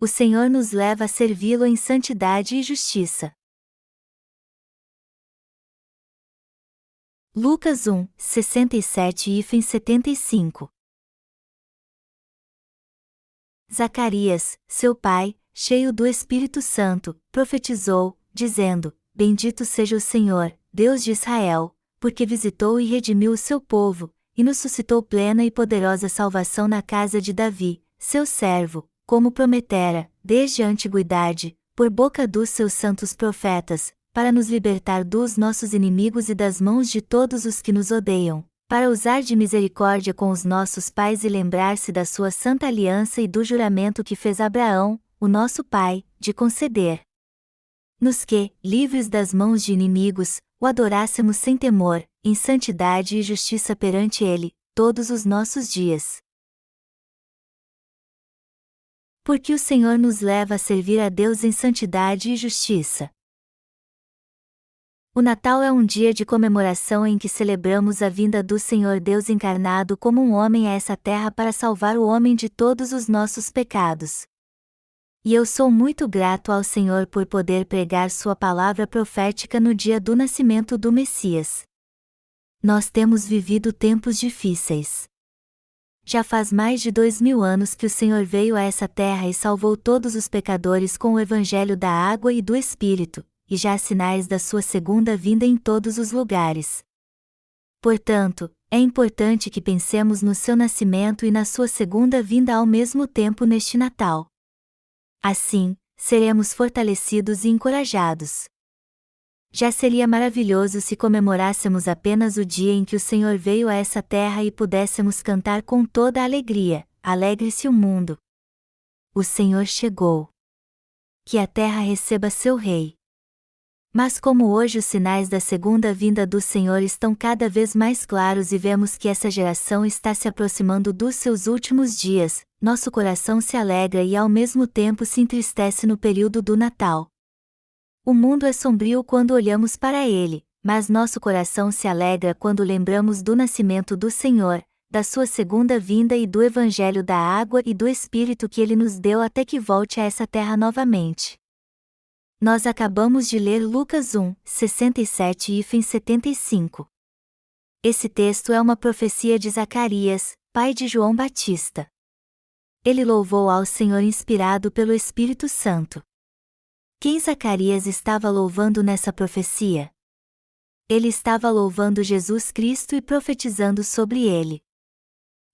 o Senhor nos leva a servi-lo em santidade e justiça. Lucas 1, 67 e 75. Zacarias, seu pai, cheio do Espírito Santo, profetizou, dizendo: Bendito seja o Senhor, Deus de Israel, porque visitou e redimiu o seu povo, e nos suscitou plena e poderosa salvação na casa de Davi, seu servo, como prometera, desde a antiguidade, por boca dos seus santos profetas, para nos libertar dos nossos inimigos e das mãos de todos os que nos odeiam, para usar de misericórdia com os nossos pais e lembrar-se da sua santa aliança e do juramento que fez Abraão, o nosso pai, de conceder nos que, livres das mãos de inimigos, o adorássemos sem temor, em santidade e justiça perante ele, todos os nossos dias. Porque o Senhor nos leva a servir a Deus em santidade e justiça. O Natal é um dia de comemoração em que celebramos a vinda do Senhor Deus encarnado como um homem a essa terra para salvar o homem de todos os nossos pecados. E eu sou muito grato ao Senhor por poder pregar sua palavra profética no dia do nascimento do Messias. Nós temos vivido tempos difíceis. Já faz mais de 2000 anos que o Senhor veio a essa terra e salvou todos os pecadores com o Evangelho da água e do Espírito, e já há sinais da sua segunda vinda em todos os lugares. Portanto, é importante que pensemos no seu nascimento e na sua segunda vinda ao mesmo tempo neste Natal. Assim, seremos fortalecidos e encorajados. Já seria maravilhoso se comemorássemos apenas o dia em que o Senhor veio a essa terra e pudéssemos cantar com toda a alegria: Alegre-se o mundo! O Senhor chegou. Que a terra receba seu Rei. Mas como hoje os sinais da segunda vinda do Senhor estão cada vez mais claros e vemos que essa geração está se aproximando dos seus últimos dias, nosso coração se alegra e ao mesmo tempo se entristece no período do Natal. O mundo é sombrio quando olhamos para ele, mas nosso coração se alegra quando lembramos do nascimento do Senhor, da sua segunda vinda e do Evangelho da água e do Espírito que ele nos deu até que volte a essa terra novamente. Nós acabamos de ler Lucas 1, 67 e 75. Esse texto é uma profecia de Zacarias, pai de João Batista. Ele louvou ao Senhor inspirado pelo Espírito Santo. Quem Zacarias estava louvando nessa profecia? Ele estava louvando Jesus Cristo e profetizando sobre ele.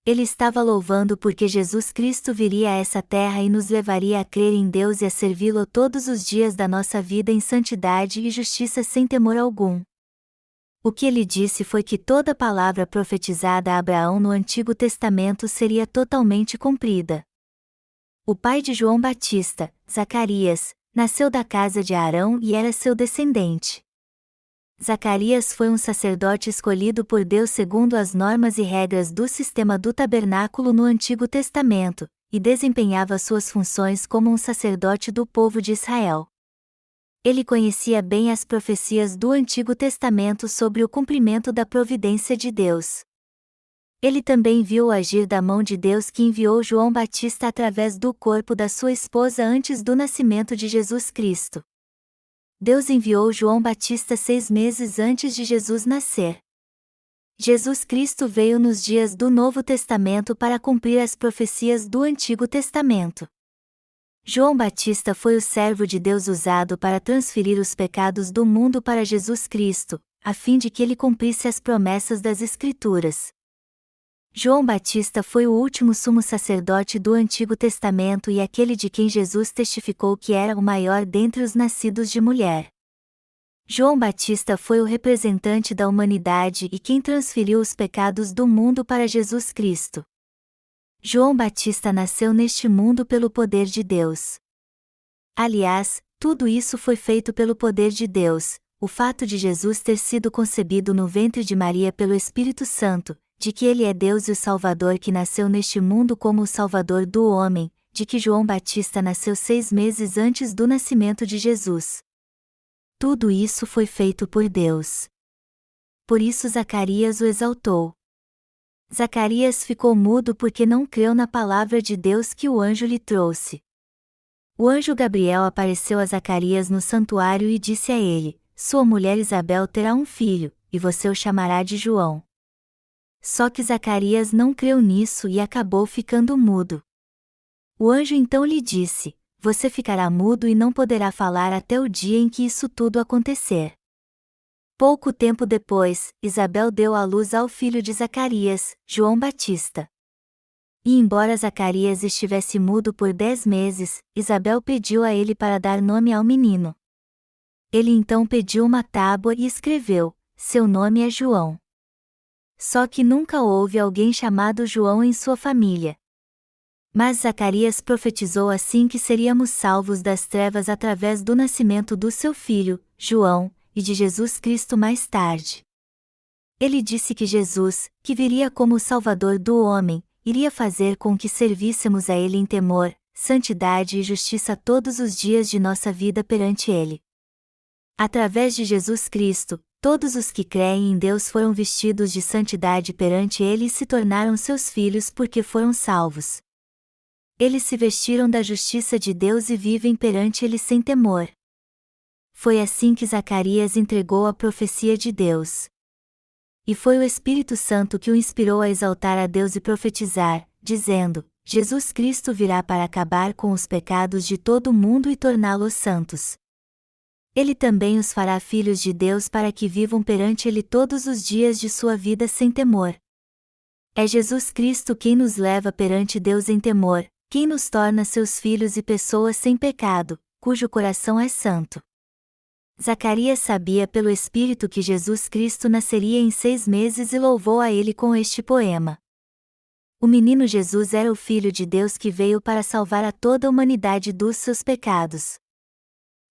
Ele estava louvando porque Jesus Cristo viria a essa terra e nos levaria a crer em Deus e a servi-lo todos os dias da nossa vida em santidade e justiça sem temor algum. O que ele disse foi que toda palavra profetizada a Abraão no Antigo Testamento seria totalmente cumprida. O pai de João Batista, Zacarias, nasceu da casa de Arão e era seu descendente. Zacarias foi um sacerdote escolhido por Deus segundo as normas e regras do sistema do tabernáculo no Antigo Testamento, e desempenhava suas funções como um sacerdote do povo de Israel. Ele conhecia bem as profecias do Antigo Testamento sobre o cumprimento da providência de Deus. Ele também viu o agir da mão de Deus que enviou João Batista através do corpo da sua esposa antes do nascimento de Jesus Cristo. Deus enviou João Batista 6 meses antes de Jesus nascer. Jesus Cristo veio nos dias do Novo Testamento para cumprir as profecias do Antigo Testamento. João Batista foi o servo de Deus usado para transferir os pecados do mundo para Jesus Cristo, a fim de que ele cumprisse as promessas das Escrituras. João Batista foi o último sumo sacerdote do Antigo Testamento e aquele de quem Jesus testificou que era o maior dentre os nascidos de mulher. João Batista foi o representante da humanidade e quem transferiu os pecados do mundo para Jesus Cristo. João Batista nasceu neste mundo pelo poder de Deus. Aliás, tudo isso foi feito pelo poder de Deus, o fato de Jesus ter sido concebido no ventre de Maria pelo Espírito Santo, de que ele é Deus e o Salvador que nasceu neste mundo como o Salvador do homem, de que João Batista nasceu 6 meses antes do nascimento de Jesus. Tudo isso foi feito por Deus. Por isso Zacarias o exaltou. Zacarias ficou mudo porque não creu na palavra de Deus que o anjo lhe trouxe. O anjo Gabriel apareceu a Zacarias no santuário e disse a ele: Sua mulher Isabel terá um filho, e você o chamará de João. Só que Zacarias não creu nisso e acabou ficando mudo. O anjo então lhe disse: Você ficará mudo e não poderá falar até o dia em que isso tudo acontecer. Pouco tempo depois, Isabel deu à luz ao filho de Zacarias, João Batista. E embora Zacarias estivesse mudo por 10 meses, Isabel pediu a ele para dar nome ao menino. Ele então pediu uma tábua e escreveu: Seu nome é João. Só que nunca houve alguém chamado João em sua família. Mas Zacarias profetizou assim que seríamos salvos das trevas através do nascimento do seu filho, João, e de Jesus Cristo mais tarde. Ele disse que Jesus, que viria como o Salvador do homem, iria fazer com que servíssemos a Ele em temor, santidade e justiça todos os dias de nossa vida perante Ele. Através de Jesus Cristo, todos os que creem em Deus foram vestidos de santidade perante Ele e se tornaram seus filhos porque foram salvos. Eles se vestiram da justiça de Deus e vivem perante Ele sem temor. Foi assim que Zacarias entregou a profecia de Deus. E foi o Espírito Santo que o inspirou a exaltar a Deus e profetizar, dizendo: Jesus Cristo virá para acabar com os pecados de todo o mundo e torná-los santos. Ele também os fará filhos de Deus para que vivam perante Ele todos os dias de sua vida sem temor. É Jesus Cristo quem nos leva perante Deus em temor, quem nos torna seus filhos e pessoas sem pecado, cujo coração é santo. Zacarias sabia pelo Espírito que Jesus Cristo nasceria em 6 meses e louvou a Ele com este poema. O menino Jesus era o Filho de Deus que veio para salvar a toda a humanidade dos seus pecados.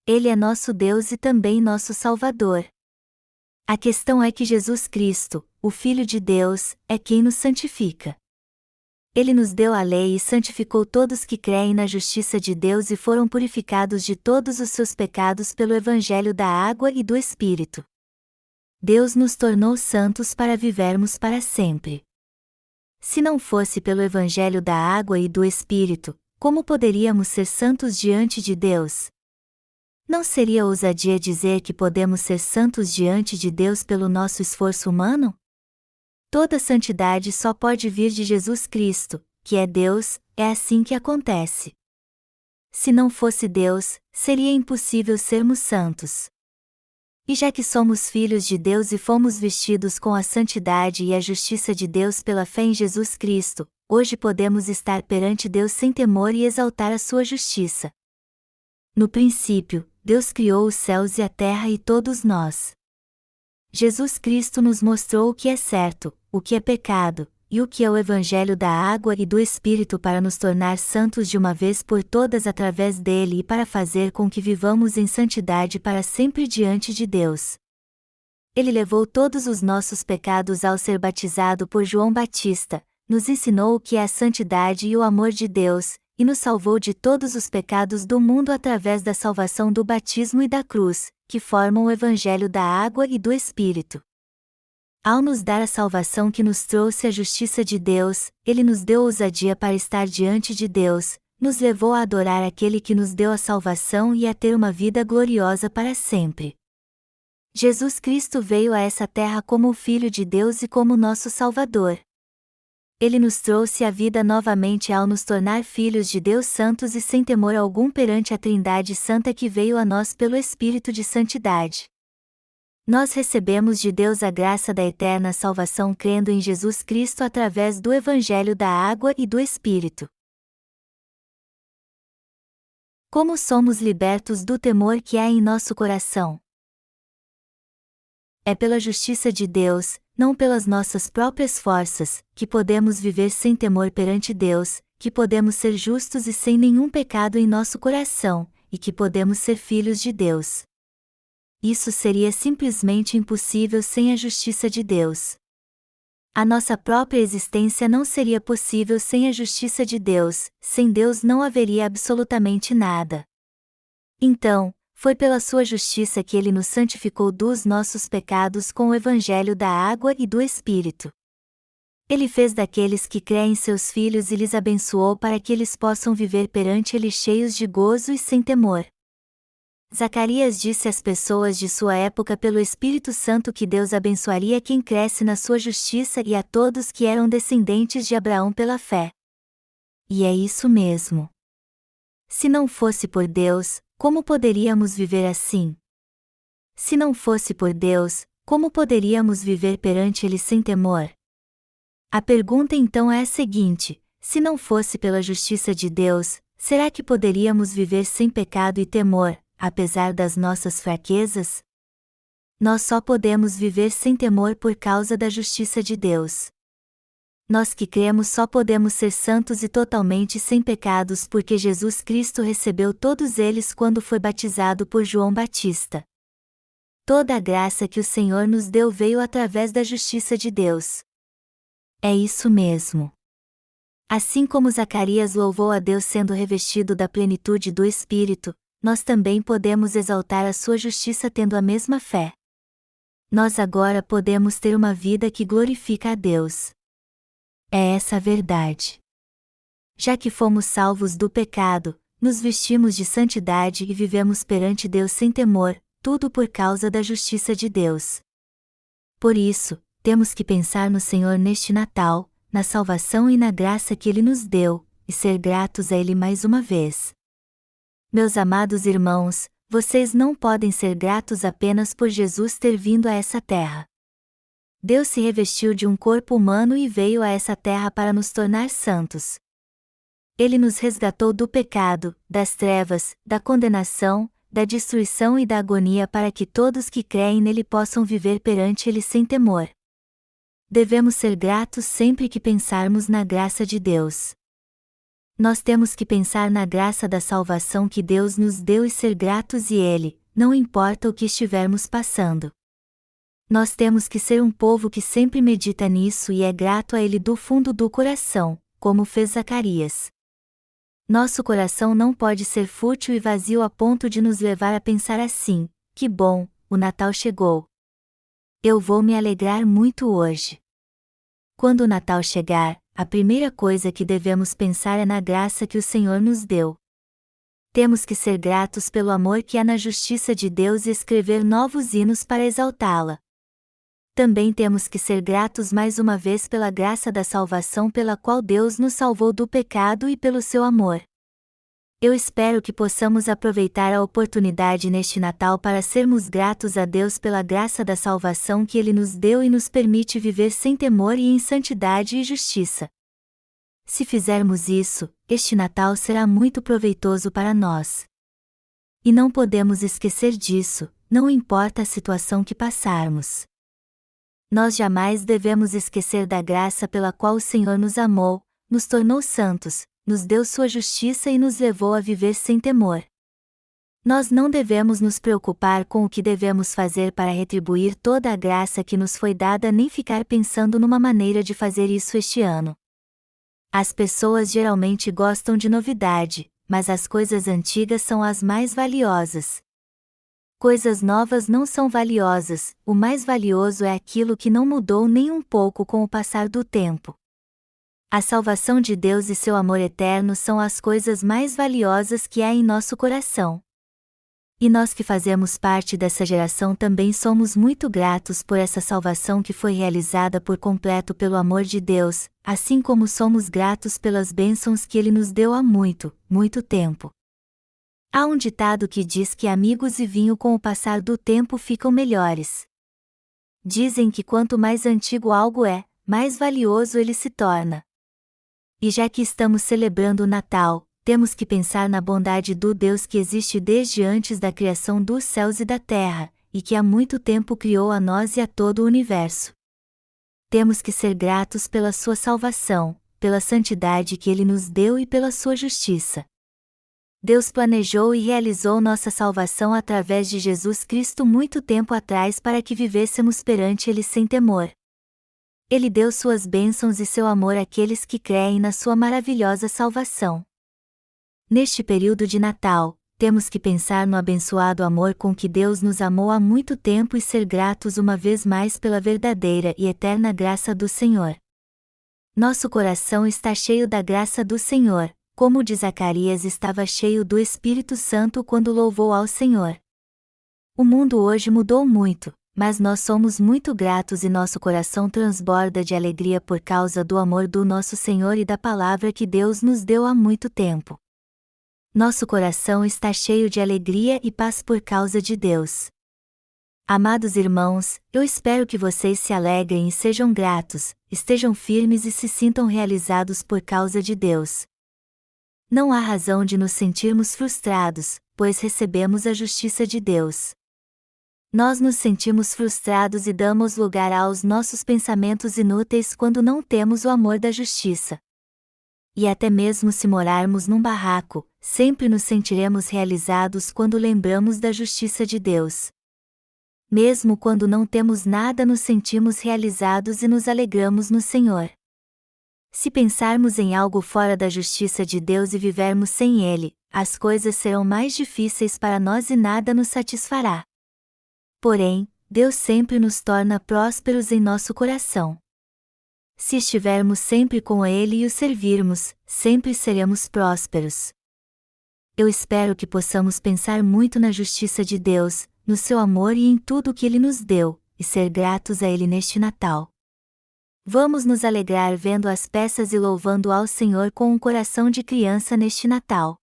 Ele é nosso Deus e também nosso Salvador. A questão é que Jesus Cristo, o Filho de Deus, é quem nos santifica. Ele nos deu a lei e santificou todos que creem na justiça de Deus e foram purificados de todos os seus pecados pelo Evangelho da água e do Espírito. Deus nos tornou santos para vivermos para sempre. Se não fosse pelo Evangelho da água e do Espírito, como poderíamos ser santos diante de Deus? Não seria ousadia dizer que podemos ser santos diante de Deus pelo nosso esforço humano? Toda santidade só pode vir de Jesus Cristo, que é Deus, é assim que acontece. Se não fosse Deus, seria impossível sermos santos. E já que somos filhos de Deus e fomos vestidos com a santidade e a justiça de Deus pela fé em Jesus Cristo, hoje podemos estar perante Deus sem temor e exaltar a sua justiça. No princípio, Deus criou os céus e a terra e todos nós. Jesus Cristo nos mostrou o que é certo, o que é pecado, e o que é o Evangelho da água e do Espírito para nos tornar santos de uma vez por todas através dele e para fazer com que vivamos em santidade para sempre diante de Deus. Ele levou todos os nossos pecados ao ser batizado por João Batista, nos ensinou o que é a santidade e o amor de Deus, e nos salvou de todos os pecados do mundo através da salvação do batismo e da cruz, que formam o Evangelho da água e do Espírito. Ao nos dar a salvação que nos trouxe a justiça de Deus, Ele nos deu ousadia para estar diante de Deus, nos levou a adorar aquele que nos deu a salvação e a ter uma vida gloriosa para sempre. Jesus Cristo veio a essa terra como o Filho de Deus e como nosso Salvador. Ele nos trouxe a vida novamente ao nos tornar filhos de Deus santos e sem temor algum perante a Trindade Santa que veio a nós pelo Espírito de Santidade. Nós recebemos de Deus a graça da eterna salvação crendo em Jesus Cristo através do Evangelho da água e do Espírito. Como somos libertos do temor que há em nosso coração? É pela justiça de Deus, não pelas nossas próprias forças, que podemos viver sem temor perante Deus, que podemos ser justos e sem nenhum pecado em nosso coração, e que podemos ser filhos de Deus. Isso seria simplesmente impossível sem a justiça de Deus. A nossa própria existência não seria possível sem a justiça de Deus, sem Deus não haveria absolutamente nada. Então, foi pela sua justiça que Ele nos santificou dos nossos pecados com o Evangelho da água e do Espírito. Ele fez daqueles que creem seus filhos e lhes abençoou para que eles possam viver perante Ele cheios de gozo e sem temor. Zacarias disse às pessoas de sua época pelo Espírito Santo que Deus abençoaria quem cresce na sua justiça e a todos que eram descendentes de Abraão pela fé. E é isso mesmo. Se não fosse por Deus, como poderíamos viver assim? Se não fosse por Deus, como poderíamos viver perante Ele sem temor? A pergunta então é a seguinte: se não fosse pela justiça de Deus, será que poderíamos viver sem pecado e temor, apesar das nossas fraquezas? Nós só podemos viver sem temor por causa da justiça de Deus. Nós que cremos só podemos ser santos e totalmente sem pecados porque Jesus Cristo recebeu todos eles quando foi batizado por João Batista. Toda a graça que o Senhor nos deu veio através da justiça de Deus. É isso mesmo. Assim como Zacarias louvou a Deus sendo revestido da plenitude do Espírito, nós também podemos exaltar a sua justiça tendo a mesma fé. Nós agora podemos ter uma vida que glorifica a Deus. É essa a verdade. Já que fomos salvos do pecado, nos vestimos de santidade e vivemos perante Deus sem temor, tudo por causa da justiça de Deus. Por isso, temos que pensar no Senhor neste Natal, na salvação e na graça que Ele nos deu, e ser gratos a Ele mais uma vez. Meus amados irmãos, vocês não podem ser gratos apenas por Jesus ter vindo a essa terra. Deus se revestiu de um corpo humano e veio a essa terra para nos tornar santos. Ele nos resgatou do pecado, das trevas, da condenação, da destruição e da agonia para que todos que creem nele possam viver perante Ele sem temor. Devemos ser gratos sempre que pensarmos na graça de Deus. Nós temos que pensar na graça da salvação que Deus nos deu e ser gratos a Ele, não importa o que estivermos passando. Nós temos que ser um povo que sempre medita nisso e é grato a Ele do fundo do coração, como fez Zacarias. Nosso coração não pode ser fútil e vazio a ponto de nos levar a pensar assim: que bom, o Natal chegou. Eu vou me alegrar muito hoje. Quando o Natal chegar, a primeira coisa que devemos pensar é na graça que o Senhor nos deu. Temos que ser gratos pelo amor que há na justiça de Deus e escrever novos hinos para exaltá-la. Também temos que ser gratos mais uma vez pela graça da salvação pela qual Deus nos salvou do pecado e pelo seu amor. Eu espero que possamos aproveitar a oportunidade neste Natal para sermos gratos a Deus pela graça da salvação que Ele nos deu e nos permite viver sem temor e em santidade e justiça. Se fizermos isso, este Natal será muito proveitoso para nós. E não podemos esquecer disso, não importa a situação que passarmos. Nós jamais devemos esquecer da graça pela qual o Senhor nos amou, nos tornou santos, nos deu sua justiça e nos levou a viver sem temor. Nós não devemos nos preocupar com o que devemos fazer para retribuir toda a graça que nos foi dada nem ficar pensando numa maneira de fazer isso este ano. As pessoas geralmente gostam de novidade, mas as coisas antigas são as mais valiosas. Coisas novas não são valiosas, o mais valioso é aquilo que não mudou nem um pouco com o passar do tempo. A salvação de Deus e seu amor eterno são as coisas mais valiosas que há em nosso coração. E nós que fazemos parte dessa geração também somos muito gratos por essa salvação que foi realizada por completo pelo amor de Deus, assim como somos gratos pelas bênçãos que Ele nos deu há muito, muito tempo. Há um ditado que diz que amigos e vinho com o passar do tempo ficam melhores. Dizem que quanto mais antigo algo é, mais valioso ele se torna. E já que estamos celebrando o Natal, temos que pensar na bondade do Deus que existe desde antes da criação dos céus e da terra, e que há muito tempo criou a nós e a todo o universo. Temos que ser gratos pela sua salvação, pela santidade que Ele nos deu e pela sua justiça. Deus planejou e realizou nossa salvação através de Jesus Cristo muito tempo atrás para que vivêssemos perante Ele sem temor. Ele deu suas bênçãos e seu amor àqueles que creem na sua maravilhosa salvação. Neste período de Natal, temos que pensar no abençoado amor com que Deus nos amou há muito tempo e ser gratos uma vez mais pela verdadeira e eterna graça do Senhor. Nosso coração está cheio da graça do Senhor, como o de Zacarias estava cheio do Espírito Santo quando louvou ao Senhor. O mundo hoje mudou muito, mas nós somos muito gratos e nosso coração transborda de alegria por causa do amor do nosso Senhor e da palavra que Deus nos deu há muito tempo. Nosso coração está cheio de alegria e paz por causa de Deus. Amados irmãos, eu espero que vocês se alegrem e sejam gratos, estejam firmes e se sintam realizados por causa de Deus. Não há razão de nos sentirmos frustrados, pois recebemos a justiça de Deus. Nós nos sentimos frustrados e damos lugar aos nossos pensamentos inúteis quando não temos o amor da justiça. E até mesmo se morarmos num barraco, sempre nos sentiremos realizados quando lembramos da justiça de Deus. Mesmo quando não temos nada, nos sentimos realizados e nos alegramos no Senhor. Se pensarmos em algo fora da justiça de Deus e vivermos sem Ele, as coisas serão mais difíceis para nós e nada nos satisfará. Porém, Deus sempre nos torna prósperos em nosso coração. Se estivermos sempre com Ele e o servirmos, sempre seremos prósperos. Eu espero que possamos pensar muito na justiça de Deus, no seu amor e em tudo o que Ele nos deu, e ser gratos a Ele neste Natal. Vamos nos alegrar vendo as peças e louvando ao Senhor com um coração de criança neste Natal.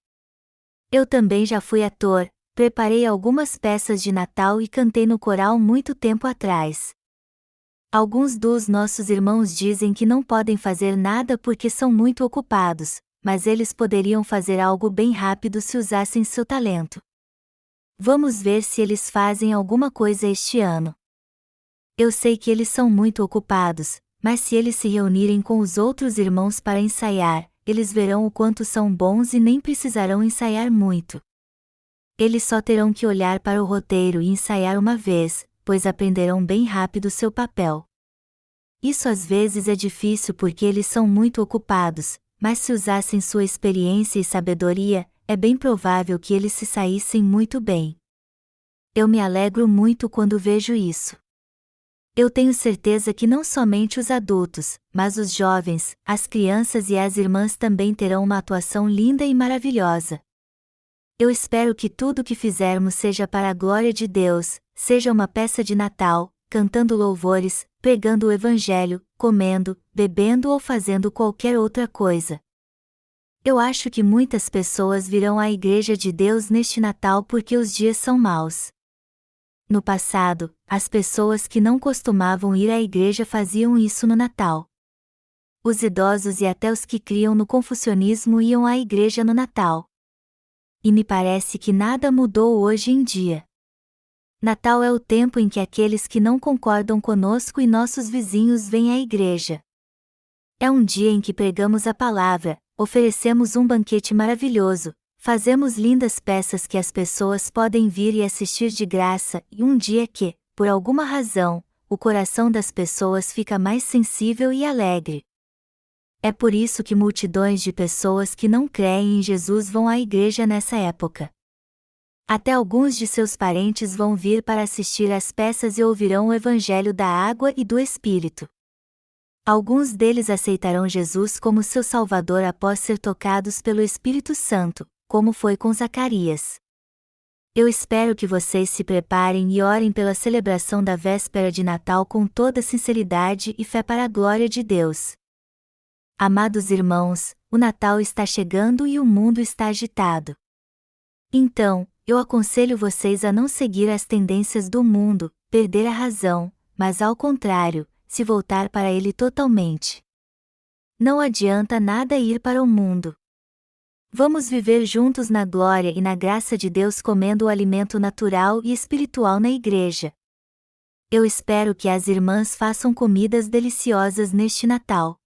Eu também já fui ator, preparei algumas peças de Natal e cantei no coral muito tempo atrás. Alguns dos nossos irmãos dizem que não podem fazer nada porque são muito ocupados, mas eles poderiam fazer algo bem rápido se usassem seu talento. Vamos ver se eles fazem alguma coisa este ano. Eu sei que eles são muito ocupados, mas se eles se reunirem com os outros irmãos para ensaiar, eles verão o quanto são bons e nem precisarão ensaiar muito. Eles só terão que olhar para o roteiro e ensaiar uma vez, pois aprenderão bem rápido seu papel. Isso às vezes é difícil porque eles são muito ocupados, mas se usassem sua experiência e sabedoria, é bem provável que eles se saíssem muito bem. Eu me alegro muito quando vejo isso. Eu tenho certeza que não somente os adultos, mas os jovens, as crianças e as irmãs também terão uma atuação linda e maravilhosa. Eu espero que tudo o que fizermos seja para a glória de Deus, seja uma peça de Natal, cantando louvores, pregando o Evangelho, comendo, bebendo ou fazendo qualquer outra coisa. Eu acho que muitas pessoas virão à Igreja de Deus neste Natal porque os dias são maus. No passado, as pessoas que não costumavam ir à igreja faziam isso no Natal. Os idosos e até os que criam no confucionismo iam à igreja no Natal. E me parece que nada mudou hoje em dia. Natal é o tempo em que aqueles que não concordam conosco e nossos vizinhos vêm à igreja. É um dia em que pregamos a palavra, oferecemos um banquete maravilhoso, fazemos lindas peças que as pessoas podem vir e assistir de graça, e um dia que, por alguma razão, o coração das pessoas fica mais sensível e alegre. É por isso que multidões de pessoas que não creem em Jesus vão à igreja nessa época. Até alguns de seus parentes vão vir para assistir às peças e ouvirão o Evangelho da água e do Espírito. Alguns deles aceitarão Jesus como seu Salvador após ser tocados pelo Espírito Santo, como foi com Zacarias. Eu espero que vocês se preparem e orem pela celebração da véspera de Natal com toda sinceridade e fé para a glória de Deus. Amados irmãos, o Natal está chegando e o mundo está agitado. Então, eu aconselho vocês a não seguir as tendências do mundo, perder a razão, mas ao contrário, se voltar para ele totalmente. Não adianta nada ir para o mundo. Vamos viver juntos na glória e na graça de Deus comendo o alimento natural e espiritual na igreja. Eu espero que as irmãs façam comidas deliciosas neste Natal.